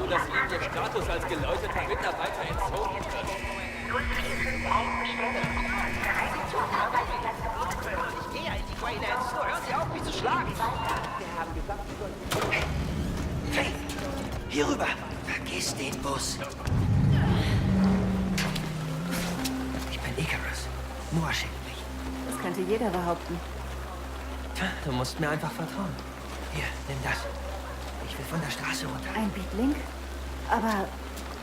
dass Ihnen Ihr Status als geläuterter Mitarbeiter entzogen wird. Ich gehe ja in die Greylands. Nur hören Sie auf, mich zu schlagen. Wir haben gesagt, Sie sollen... Faith, hier rüber. Vergiss den Bus. Ich bin Icarus. Noah schickt mich. Das könnte jeder behaupten. Tja, du musst mir einfach vertrauen. Hier, nimm das. Ich will von der Straße runter. Ein Beatlink? Aber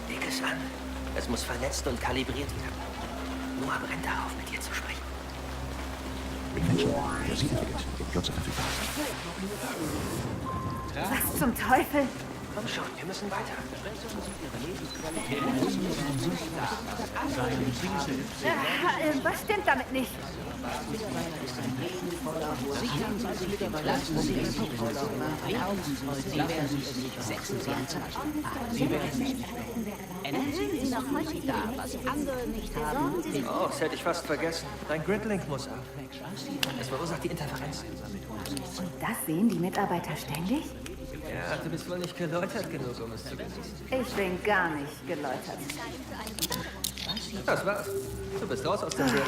Leg es an. Es muss vernetzt und kalibriert werden. Noah brennt darauf, mit dir zu sprechen. was zum Teufel? Komm schon, wir müssen weiter. Was stimmt damit nicht? Sind Sie noch häufig da, was andere nicht haben? Oh, das hätte ich fast vergessen. Dein Gridlink muss ab. Es verursacht die Interferenz. Und das sehen die Mitarbeiter ständig? Ja, du bist wohl nicht geläutert genug, um es zu genießen. Ich bin gar nicht geläutert. Das war's. Du bist raus aus dem Bild.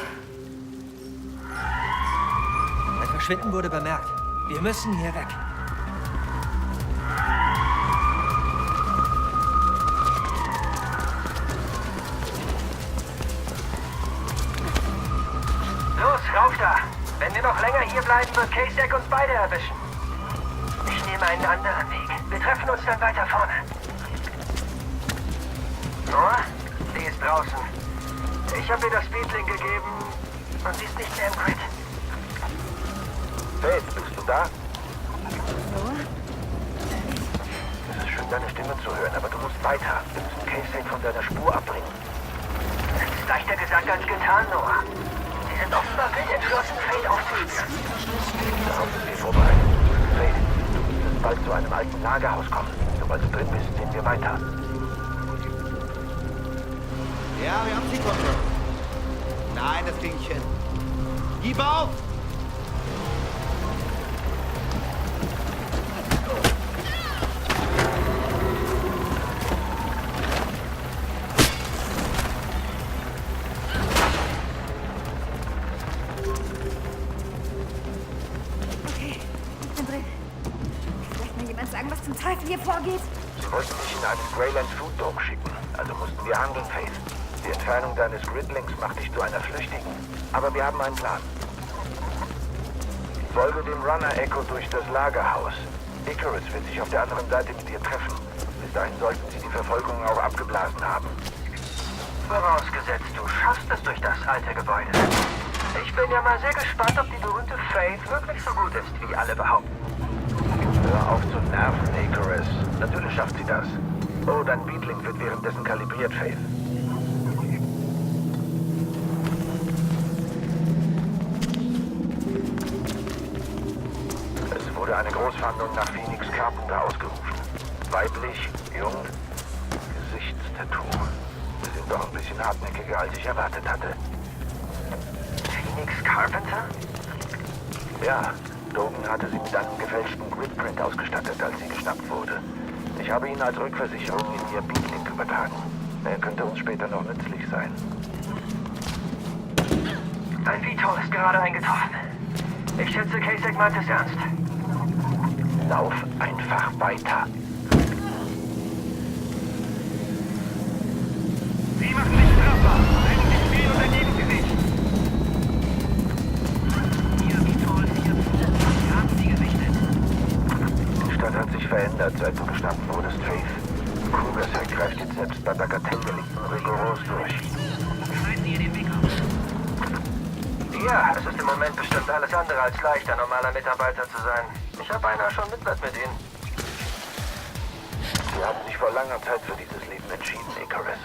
Dein Verschwinden wurde bemerkt. Wir müssen hier weg. Los, rauf da! Wenn wir noch länger hier bleiben, wird Kasek uns beide erwischen. Ich nehme einen anderen Weg. Wir treffen uns dann weiter vorne. Noah, sie ist draußen. Ich habe ihr das Speedlink gegeben und sie ist nicht mehr im Grid. Faith, bist du da? Noah? Es ist schön, deine Stimme zu hören, aber du musst weiter. Wir müssen Kasek von seiner Spur abbringen. Es ist leichter gesagt als getan, Noah. Sie sind offenbar wild entschlossen, Faith aufzuspüren. Darauf sind wir vorbereitet. Faith, du müsstest bald zu einem alten Lagerhaus kommen. Sobald du drin bist, sehen wir weiter. Ja, wir haben sie schon. Nein, das krieg ich hin. Gib auf! Okay, ich bin drin. Vielleicht mir jemand sagen, was zum Teufel hier vorgeht? Sie wollten dich in einen Greyland Food Dome schicken. Also mussten wir handeln, Faith. Die Entfernung deines Gridlinks macht dich zu einer Flüchtigen. Aber wir haben einen Plan. Folge dem Runner Echo durch das Lagerhaus. Icarus wird sich auf der anderen Seite mit dir treffen. Bis dahin sollten sie die Verfolgung auch abgeblasen haben. Vorausgesetzt, du schaffst es durch das alte Gebäude. Ich bin ja mal sehr gespannt, ob die berühmte Faith wirklich so gut ist, wie alle behaupten. Hör auf zu nerven, Icarus. Natürlich schafft sie das. Oh, dein Beatlink wird währenddessen kalibriert, Faith. Es wurde eine Großfahndung nach Phoenix Carpenter ausgerufen. Weiblich, jung, Gesichtstattoo. Sie sind doch ein bisschen hartnäckiger, als ich erwartet hatte. Phoenix Carpenter? Ja, Dogen hatte sie mit einem gefälschten Gridprint ausgestattet, als sie geschnappt wurde. Ich habe ihn als Rückversicherung in ihr Beatlink übertragen. Er könnte uns später noch nützlich sein. Ein Vitor ist gerade eingetroffen. Ich schätze, Kasek meint es ernst. Lauf einfach weiter. Sie machen mich strafbar. Halten Sie still und ergeben Sie sich. Ihr Vitor ist hier. Wir haben Sie gesichtet. Die Stadt hat sich verändert, seit du geschnappt wurdest, Faith. Krugersack greift jetzt selbst bei Bagatelldelikten rigoros durch. Schneiden Sie ihr den Weg auf. Ja, es ist im Moment bestimmt alles andere als leicht, ein normaler Mitarbeiter zu sein. Ich habe beinahe schon Mitleid mit ihnen. Sie haben sich vor langer Zeit für dieses Leben entschieden, Icarus.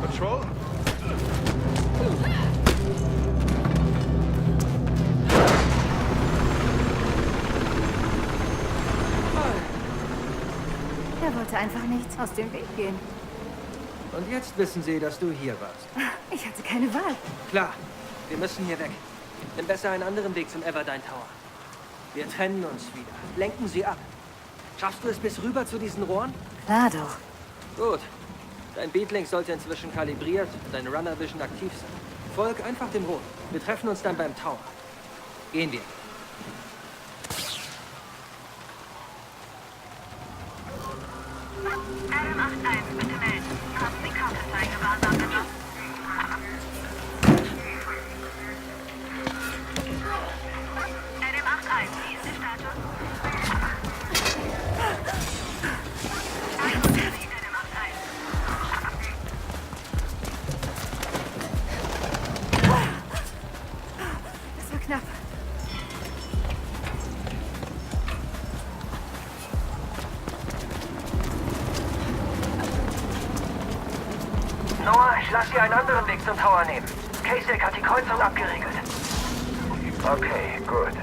Patrol? Er wollte einfach nicht aus dem Weg gehen. Und jetzt wissen sie, dass du hier warst. Ich hatte keine Wahl. Klar, wir müssen hier weg. Nimm besser einen anderen Weg zum Everdine Tower. Wir trennen uns wieder. Lenken sie ab. Schaffst du es bis rüber zu diesen Rohren? Klar doch. Gut. Dein Beatlink sollte inzwischen kalibriert und deine Runner Vision aktiv sein. Folg einfach dem Rot. Wir treffen uns dann beim Tower. Gehen wir. Adam 81, bitte melden. Haben Sie Counterfei-Gewahrsam genossen? Adam 81, wie ist der Status? Adam 81. Das war knapp. Noah, ich lasse dir einen anderen Weg zum Tower nehmen. Kasek hat die Kreuzung abgeriegelt. Okay, gut.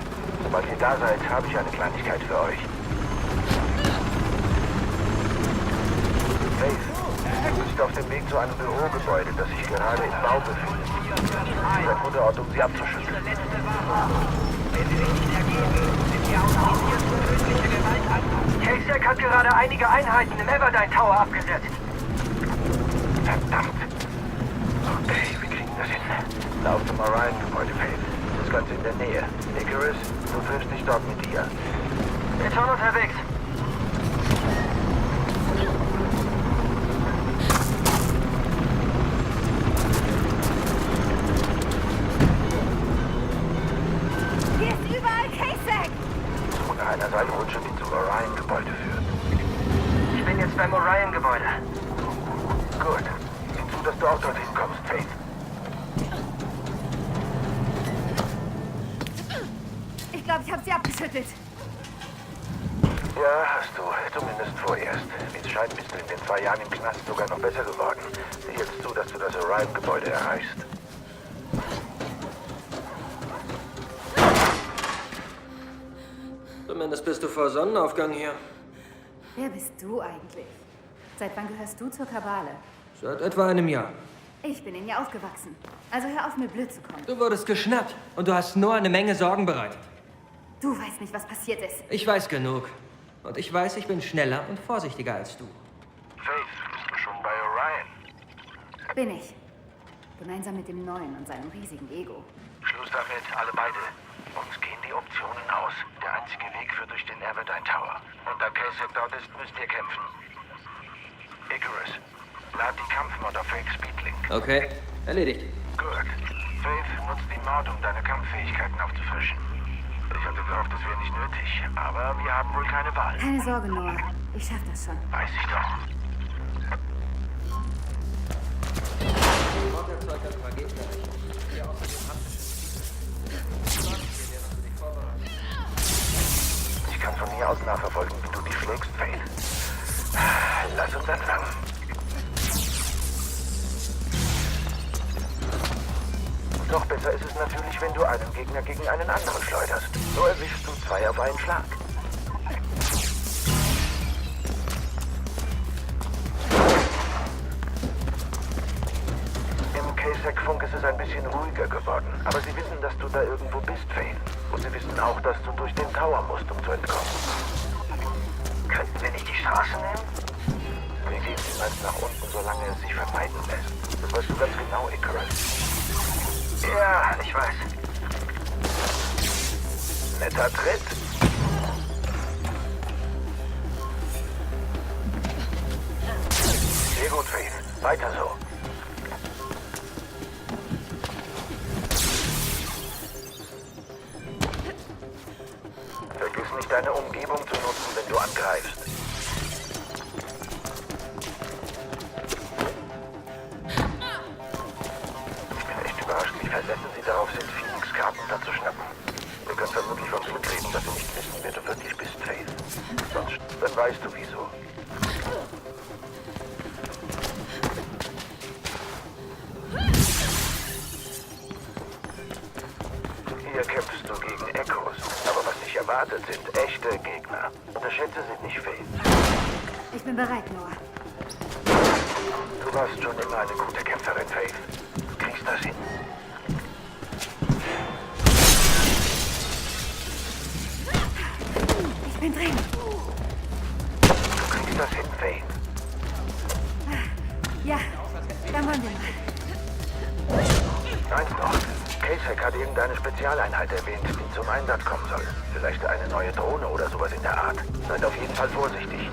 Sobald ihr da seid, habe ich eine Kleinigkeit für euch. Faith, du bist auf dem Weg zu einem Bürogebäude, das sich gerade im Bau befindet. Seid gute Ort, um sie abzuschütteln. Kasek hat gerade einige Einheiten im Everdine Tower abgesetzt. Verdammt. Okay, wir kriegen das hin. Lauf zum Orion-Gebäude, Faith. Das Ganze in der Nähe. Icarus, du triffst dich dort mit ihr. Bin schon unterwegs. Hier ist überall Kasek! Ohne einer Seilrutsche, die zum Orion-Gebäude führt. Ich bin jetzt beim Orion-Gebäude. Gut. Sieh zu, dass du auch dorthin kommst, Faith. Ich glaube, ich habe sie abgeschüttelt. Ja, hast du. Zumindest vorerst. Wie es scheint, bist du in den 2 Jahren im Knast sogar noch besser geworden. Sieh jetzt zu, dass du das Orion-Gebäude erreichst. Zumindest bist du vor Sonnenaufgang hier. Wer bist du eigentlich? Seit wann gehörst du zur Kabale? Seit etwa einem Jahr. Ich bin in ihr aufgewachsen. Also hör auf, mir blöd zu kommen. Du wurdest geschnappt und du hast Noah eine Menge Sorgen bereitet. Du weißt nicht, was passiert ist. Ich weiß genug. Und ich weiß, ich bin schneller und vorsichtiger als du. Faith, bist du schon bei Orion? Bin ich. Gemeinsam mit dem Neuen und seinem riesigen Ego. Schluss damit, alle beide. Uns gehen die Optionen aus. Der einzige Weg führt durch den Everdine Tower. Und da Kasek dort ist, müsst ihr kämpfen. Icarus, lad die Kampfmod auf Faiths Speedlink. Okay, erledigt. Gut. Faith nutzt die Mod, um deine Kampffähigkeiten aufzufrischen. Ich hatte gehofft, das wäre nicht nötig, aber wir haben wohl keine Wahl. Keine Sorge, Noah. Ich schaff das schon. Weiß ich doch. Morderzeug hat ein paar Gegner nicht. Hier außerdem Ich kann von hier aus nachverfolgen, wie du die schlägst, Faith. Lass uns anfangen. Noch besser ist es natürlich, wenn du einen Gegner gegen einen anderen schleuderst. So erwischst du 2 auf einen Schlag. Im Kasek-Funk ist es ein bisschen ruhiger geworden. Aber sie wissen, dass du da irgendwo bist, Faith. Und sie wissen auch, dass du durch den Tower musst, um zu entkommen. Könnten wir nicht die Straße nehmen? Wir gehen niemals nach unten, solange es sich vermeiden lässt. Das weißt du ganz genau, Icarus. Ja, ich weiß. Netter Tritt. Sehr gut, Faith. Weiter so. Vergiss nicht, deine Umgebung zu nutzen, wenn du angreifst. Ich bin echt überrascht, wie versessen sie darauf sind, Phoenix Carpenter zu schnappen. Wir können vermutlich von Glück reden, dass sie nicht wissen, wer du wirklich bist, Faith. Sonst, dann weißt du wieso. Hier kämpfst du gegen Echos, aber was dich erwartet, sind echte Gegner. Unterschätze sie nicht, Faith. Ich bin bereit, Noah. Du warst schon immer eine gute Kämpferin, Faith. Du kriegst das hin. Ich bin drin. Jack hat irgendeine Spezialeinheit erwähnt, die zum Einsatz kommen soll. Vielleicht eine neue Drohne oder sowas in der Art. Seid auf jeden Fall vorsichtig.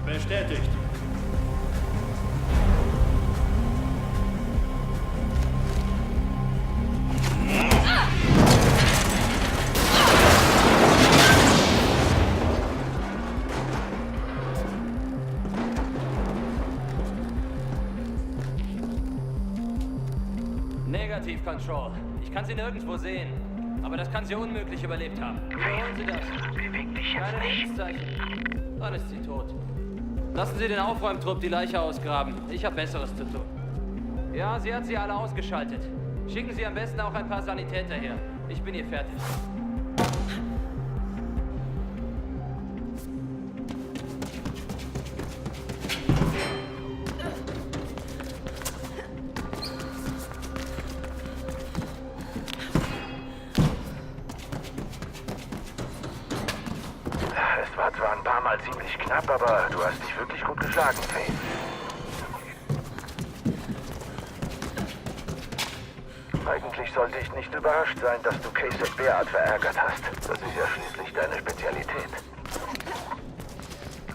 Bestätigt. Negativ, Control. Ich kann sie nirgendwo sehen. Aber das kann sie unmöglich überlebt haben. Wiederholen Sie das. Beweg dich jetzt Keine nicht. Lebenszeichen. Dann ist sie tot. Lassen Sie den Aufräumtrupp die Leiche ausgraben. Ich habe Besseres zu tun. Ja, sie hat sie alle ausgeschaltet. Schicken Sie am besten auch ein paar Sanitäter her. Ich bin hier fertig. Es war zwar ein paar Mal ziemlich knapp, aber du hast dich wirklich gut geschlagen, Faith. Eigentlich sollte ich nicht überrascht sein, dass du Kasek derart verärgert hast. Das ist ja schließlich deine Spezialität.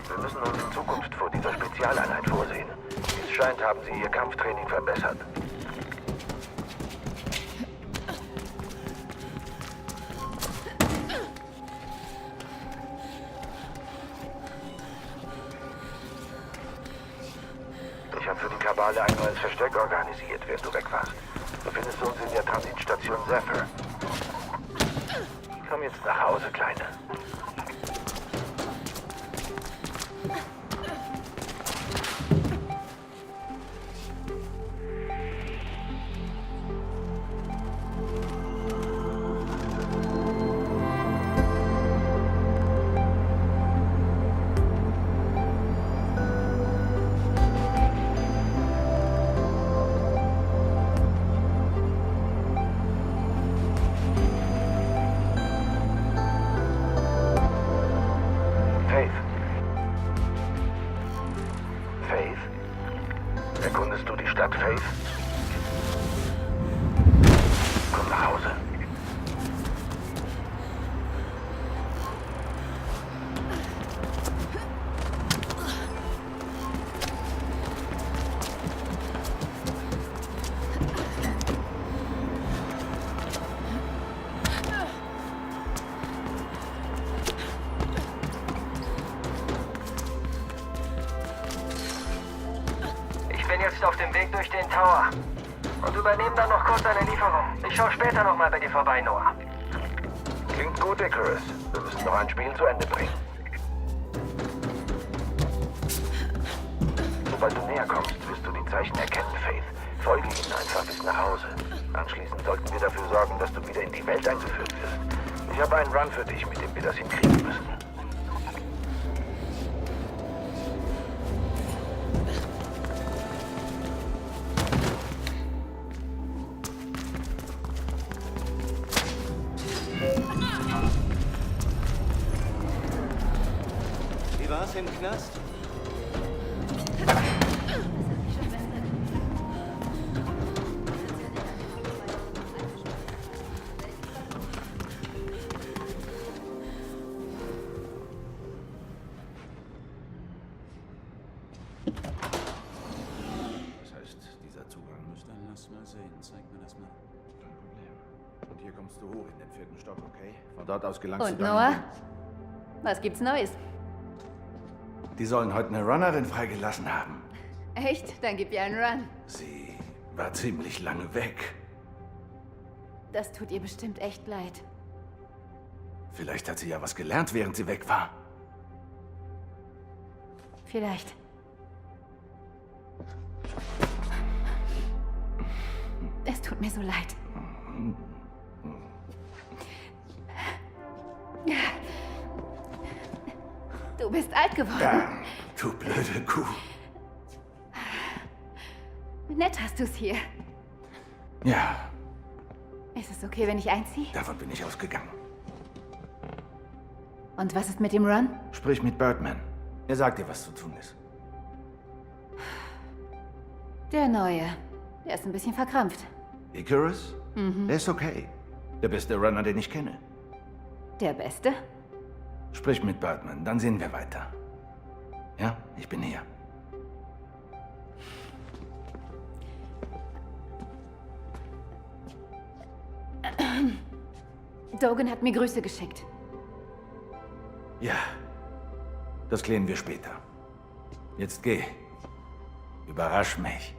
Wir müssen uns in Zukunft vor dieser Spezialeinheit vorsehen. Wie es scheint, haben sie ihr Kampftraining verbessert. Ich habe für die Kabale ein neues Versteck organisiert, während du weg warst. Du findest uns in der Transitstation Zephyr. Komm jetzt nach Hause, Kleine. Erkundest du die Stadt Faith? Komm nach Hause. Ich bin jetzt auf dem Weg durch den Tower. Und übernehme dann noch kurz eine Lieferung. Ich schaue später noch mal bei dir vorbei, Noah. Klingt gut, Icarus. Wir müssen noch ein Spiel zu Ende bringen. Sobald du näher kommst, wirst du die Zeichen erkennen, Faith. Folge ihnen einfach bis nach Hause. Anschließend sollten wir dafür sorgen, dass du wieder in die Welt eingeführt wirst. Ich habe einen Run für dich, mit dem wir das hinkriegen müssen. Wie war's im Knast? Das heißt, dieser Zugang müsste... Dann lass mal sehen. Zeig mir das mal. Kein Problem. Und hier kommst du hoch in den 4. Stock, okay? Von dort aus gelangst Und du dann... Noah? Was gibt's Neues? Die sollen heute eine Runnerin freigelassen haben. Echt? Dann gib ihr einen Run. Sie war ziemlich lange weg. Das tut ihr bestimmt echt leid. Vielleicht hat sie ja was gelernt, während sie weg war. Vielleicht. Es tut mir so leid. Du bist alt geworden. Ja, du blöde Kuh. Nett hast du's hier. Ja, Ist es okay, wenn ich einziehe? davon bin ich ausgegangen. Und was ist mit dem Run? Sprich mit Birdman. Er sagt dir, was zu tun ist. Der Neue. Der ist ein bisschen verkrampft. Icarus? Der ist okay. Der beste Runner, den ich kenne. Der Beste? Sprich mit Birdman, dann sehen wir weiter. Ja, ich bin hier. Dogan hat mir Grüße geschickt. Ja, das klären wir später. Jetzt geh. Überrasch mich.